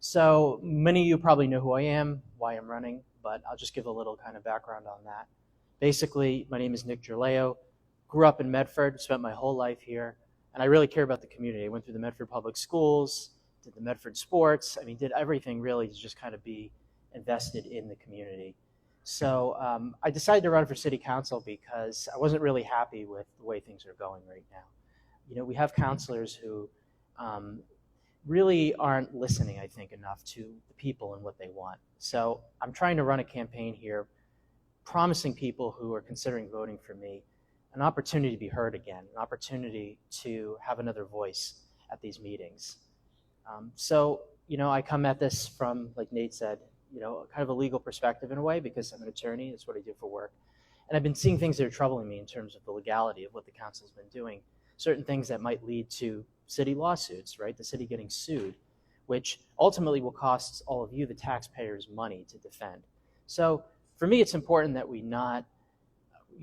So many of you probably know who I am, why I'm running, but I'll just give a little kind of background on that. Basically, my name is Nick Gerleo, grew up in Medford, spent my whole life here, and I really care about the community. I went through the Medford Public Schools, did the Medford sports, did everything really to just kind of be invested in the community. So I decided to run for city council because I wasn't really happy with the way things are going right now. You know, we have counselors who really aren't listening, I think, enough to the people and what they want. So I'm trying to run a campaign here, promising people who are considering voting for me an opportunity to be heard again, an opportunity to have another voice at these meetings. I come at this from, like Nate said, kind of a legal perspective in a way, because I'm an attorney, that's what I do for work. And I've been seeing things that are troubling me in terms of the legality of what the council's been doing, certain things that might lead to city lawsuits, right? The city getting sued, which ultimately will cost all of you, the taxpayers, money to defend. So for me, it's important that we not,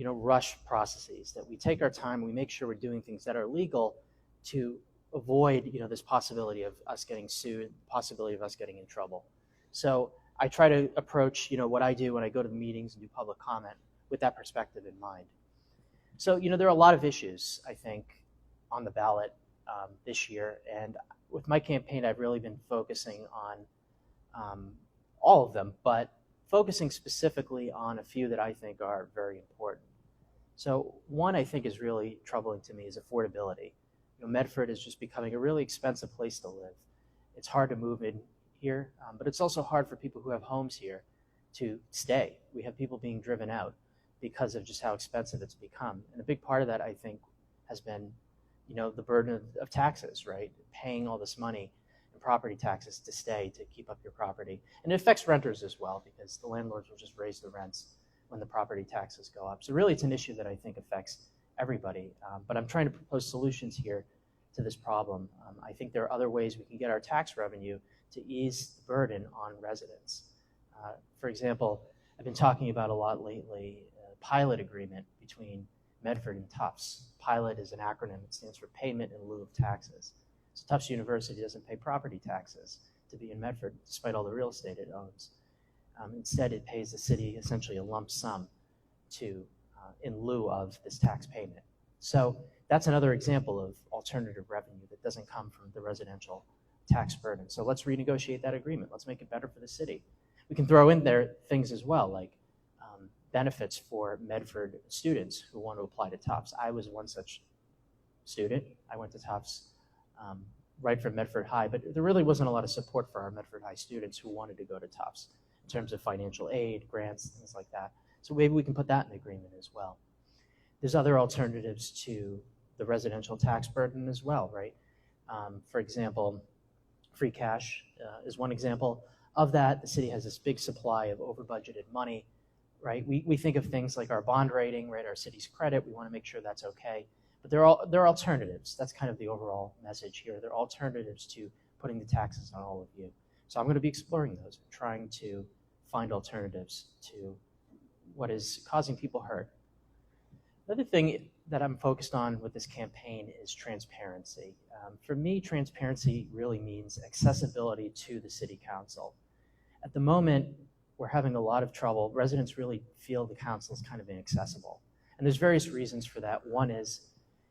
rush processes, that we take our time, we make sure we're doing things that are legal to avoid, this possibility of us getting sued, possibility of us getting in trouble. So I try to approach, what I do when I go to the meetings and do public comment with that perspective in mind. So, there are a lot of issues, I think, on the ballot this year. And with my campaign, I've really been focusing on all of them, but focusing specifically on a few that I think are very important. So one I think is really troubling to me is affordability. Medford is just becoming a really expensive place to live. It's hard to move in here, but it's also hard for people who have homes here to stay. We have people being driven out because of just how expensive it's become. And a big part of that, I think, has been, the burden of taxes, right? Paying all this money in property taxes to stay, to keep up your property. And it affects renters as well, because the landlords will just raise the rents when the property taxes go up. So really, it's an issue that I think affects everybody. But I'm trying to propose solutions here to this problem. I think there are other ways we can get our tax revenue to ease the burden on residents. For example, I've been talking about a lot lately, a pilot agreement between Medford and Tufts. PILOT is an acronym. It stands for Payment in Lieu of Taxes. So Tufts University doesn't pay property taxes to be in Medford, despite all the real estate it owns. Instead, it pays the city essentially a lump sum in lieu of this tax payment. So that's another example of alternative revenue that doesn't come from the residential tax burden. So let's renegotiate that agreement. Let's make it better for the city. We can throw in there things as well, like benefits for Medford students who want to apply to Tufts. I was one such student. I went to Tufts right from Medford High, but there really wasn't a lot of support for our Medford High students who wanted to go to Tufts in terms of financial aid, grants, things like that. So maybe we can put that in the agreement as well. There's other alternatives to the residential tax burden as well, right? For example, free cash is one example of that. The city has this big supply of over-budgeted money, right? We think of things like our bond rating, right? Our city's credit. We want to make sure that's okay. But there are alternatives. That's kind of the overall message here. There are alternatives to putting the taxes on all of you. So I'm going to be exploring those, trying to find alternatives to what is causing people hurt. Another thing that I'm focused on with this campaign is transparency. For me, transparency really means accessibility to the city council. At the moment, we're having a lot of trouble. Residents really feel the council is kind of inaccessible. And there's various reasons for that. One is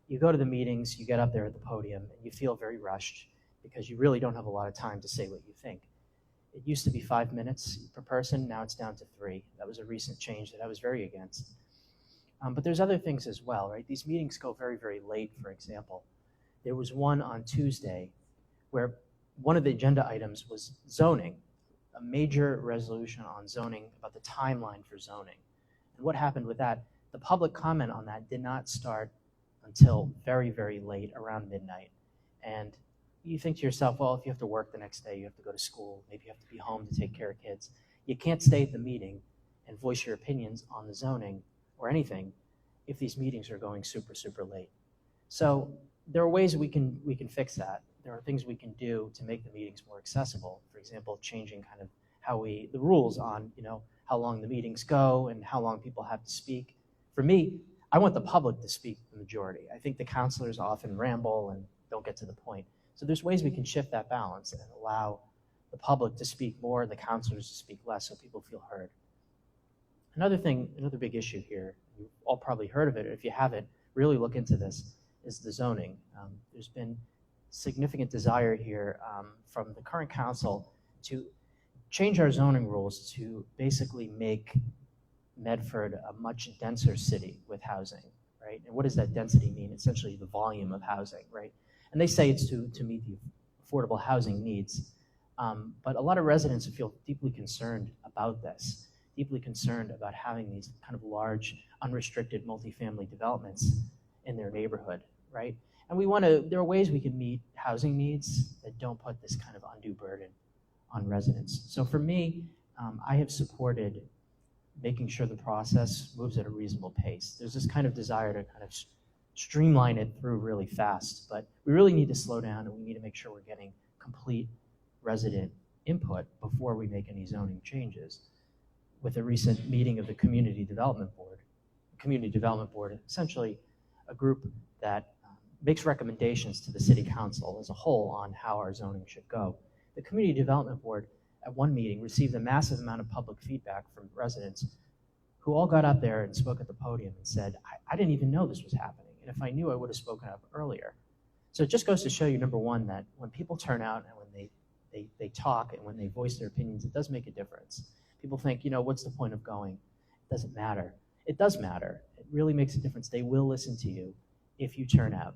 you go to the meetings, you get up there at the podium, and you feel very rushed because you really don't have a lot of time to say what you think. It used to be 5 minutes per person, now it's down to 3. That was a recent change that I was very against. But there's other things as well, right? These meetings go very, very late, for example. There was one on Tuesday where one of the agenda items was zoning, a major resolution on zoning about the timeline for zoning. And what happened with that, the public comment on that did not start until very, very late, around midnight. And you think to yourself, well, if you have to work the next day, you have to go to school, maybe you have to be home to take care of kids. You can't stay at the meeting and voice your opinions on the zoning or anything if these meetings are going super, super late. So there are ways we can fix that. There are things we can do to make the meetings more accessible. For example, changing kind of the rules on, how long the meetings go and how long people have to speak. For me, I want the public to speak the majority. I think the councilors often ramble and don't get to the point. So there's ways we can shift that balance and allow the public to speak more, the counselors to speak less, so people feel heard. Another big issue here, you've all probably heard of it, if you haven't, really look into this, is the zoning. There's been significant desire here from the current council to change our zoning rules to basically make Medford a much denser city with housing, right? And what does that density mean? Essentially the volume of housing, right? And they say it's to meet the affordable housing needs. But a lot of residents feel deeply concerned about this, deeply concerned about having these kind of large, unrestricted multifamily developments in their neighborhood, right? And there are ways we can meet housing needs that don't put this kind of undue burden on residents. So for me, I have supported making sure the process moves at a reasonable pace. There's this kind of desire to kind of streamline it through really fast, but we really need to slow down, and we need to make sure we're getting complete resident input before we make any zoning changes. With a recent meeting of the Community Development Board, essentially a group that makes recommendations to the City Council as a whole on how our zoning should go. The Community Development Board at one meeting received a massive amount of public feedback from residents who all got up there and spoke at the podium and said, I didn't even know this was happening, and if I knew, I would have spoken up earlier. So it just goes to show you, number one, that when people turn out and when they talk and when they voice their opinions, it does make a difference. People think, what's the point of going? It doesn't matter. It does matter. It really makes a difference. They will listen to you if you turn out,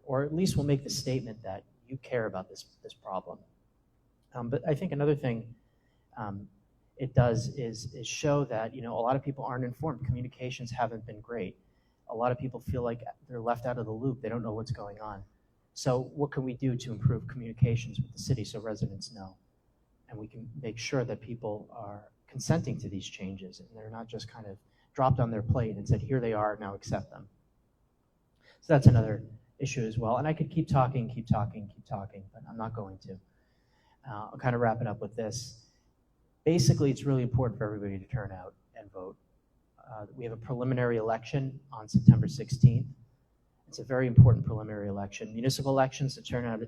or at least will make the statement that you care about this problem. But I think another thing it does is show that a lot of people aren't informed. Communications haven't been great. A lot of people feel like they're left out of the loop. They don't know what's going on. So what can we do to improve communications with the city so residents know? And we can make sure that people are consenting to these changes and they're not just kind of dropped on their plate and said, here they are, now accept them. So that's another issue as well. And I could keep talking, but I'm not going to. I'll kind of wrap it up with this. Basically, it's really important for everybody to turn out and vote. We have a preliminary election on September 16th. It's a very important preliminary election. Municipal elections, the turnout,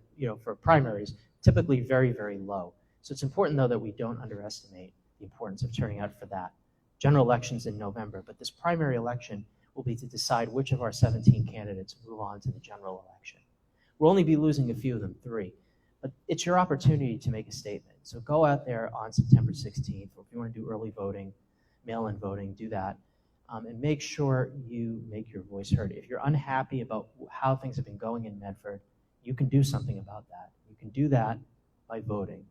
for primaries, typically very, very low. So it's important, though, that we don't underestimate the importance of turning out for that. General elections in November, but this primary election will be to decide which of our 17 candidates move on to the general election. We'll only be losing a few of them, 3. But it's your opportunity to make a statement. So go out there on September 16th, or if you want to do early voting, mail-in voting, do that. And make sure you make your voice heard. If you're unhappy about how things have been going in Medford, you can do something about that. You can do that by voting.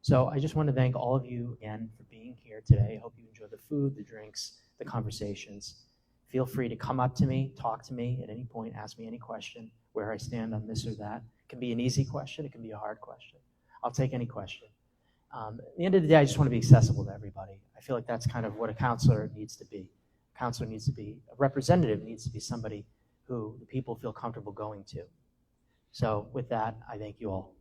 So I just want to thank all of you again for being here today. I hope you enjoy the food, the drinks, the conversations. Feel free to come up to me, talk to me at any point, ask me any question, where I stand on this or that. It can be an easy question, it can be a hard question. I'll take any question. At the end of the day, I just want to be accessible to everybody. I feel like that's kind of what a counselor needs to be. A counselor needs to be, a representative needs to be somebody who the people feel comfortable going to. So with that, I thank you all.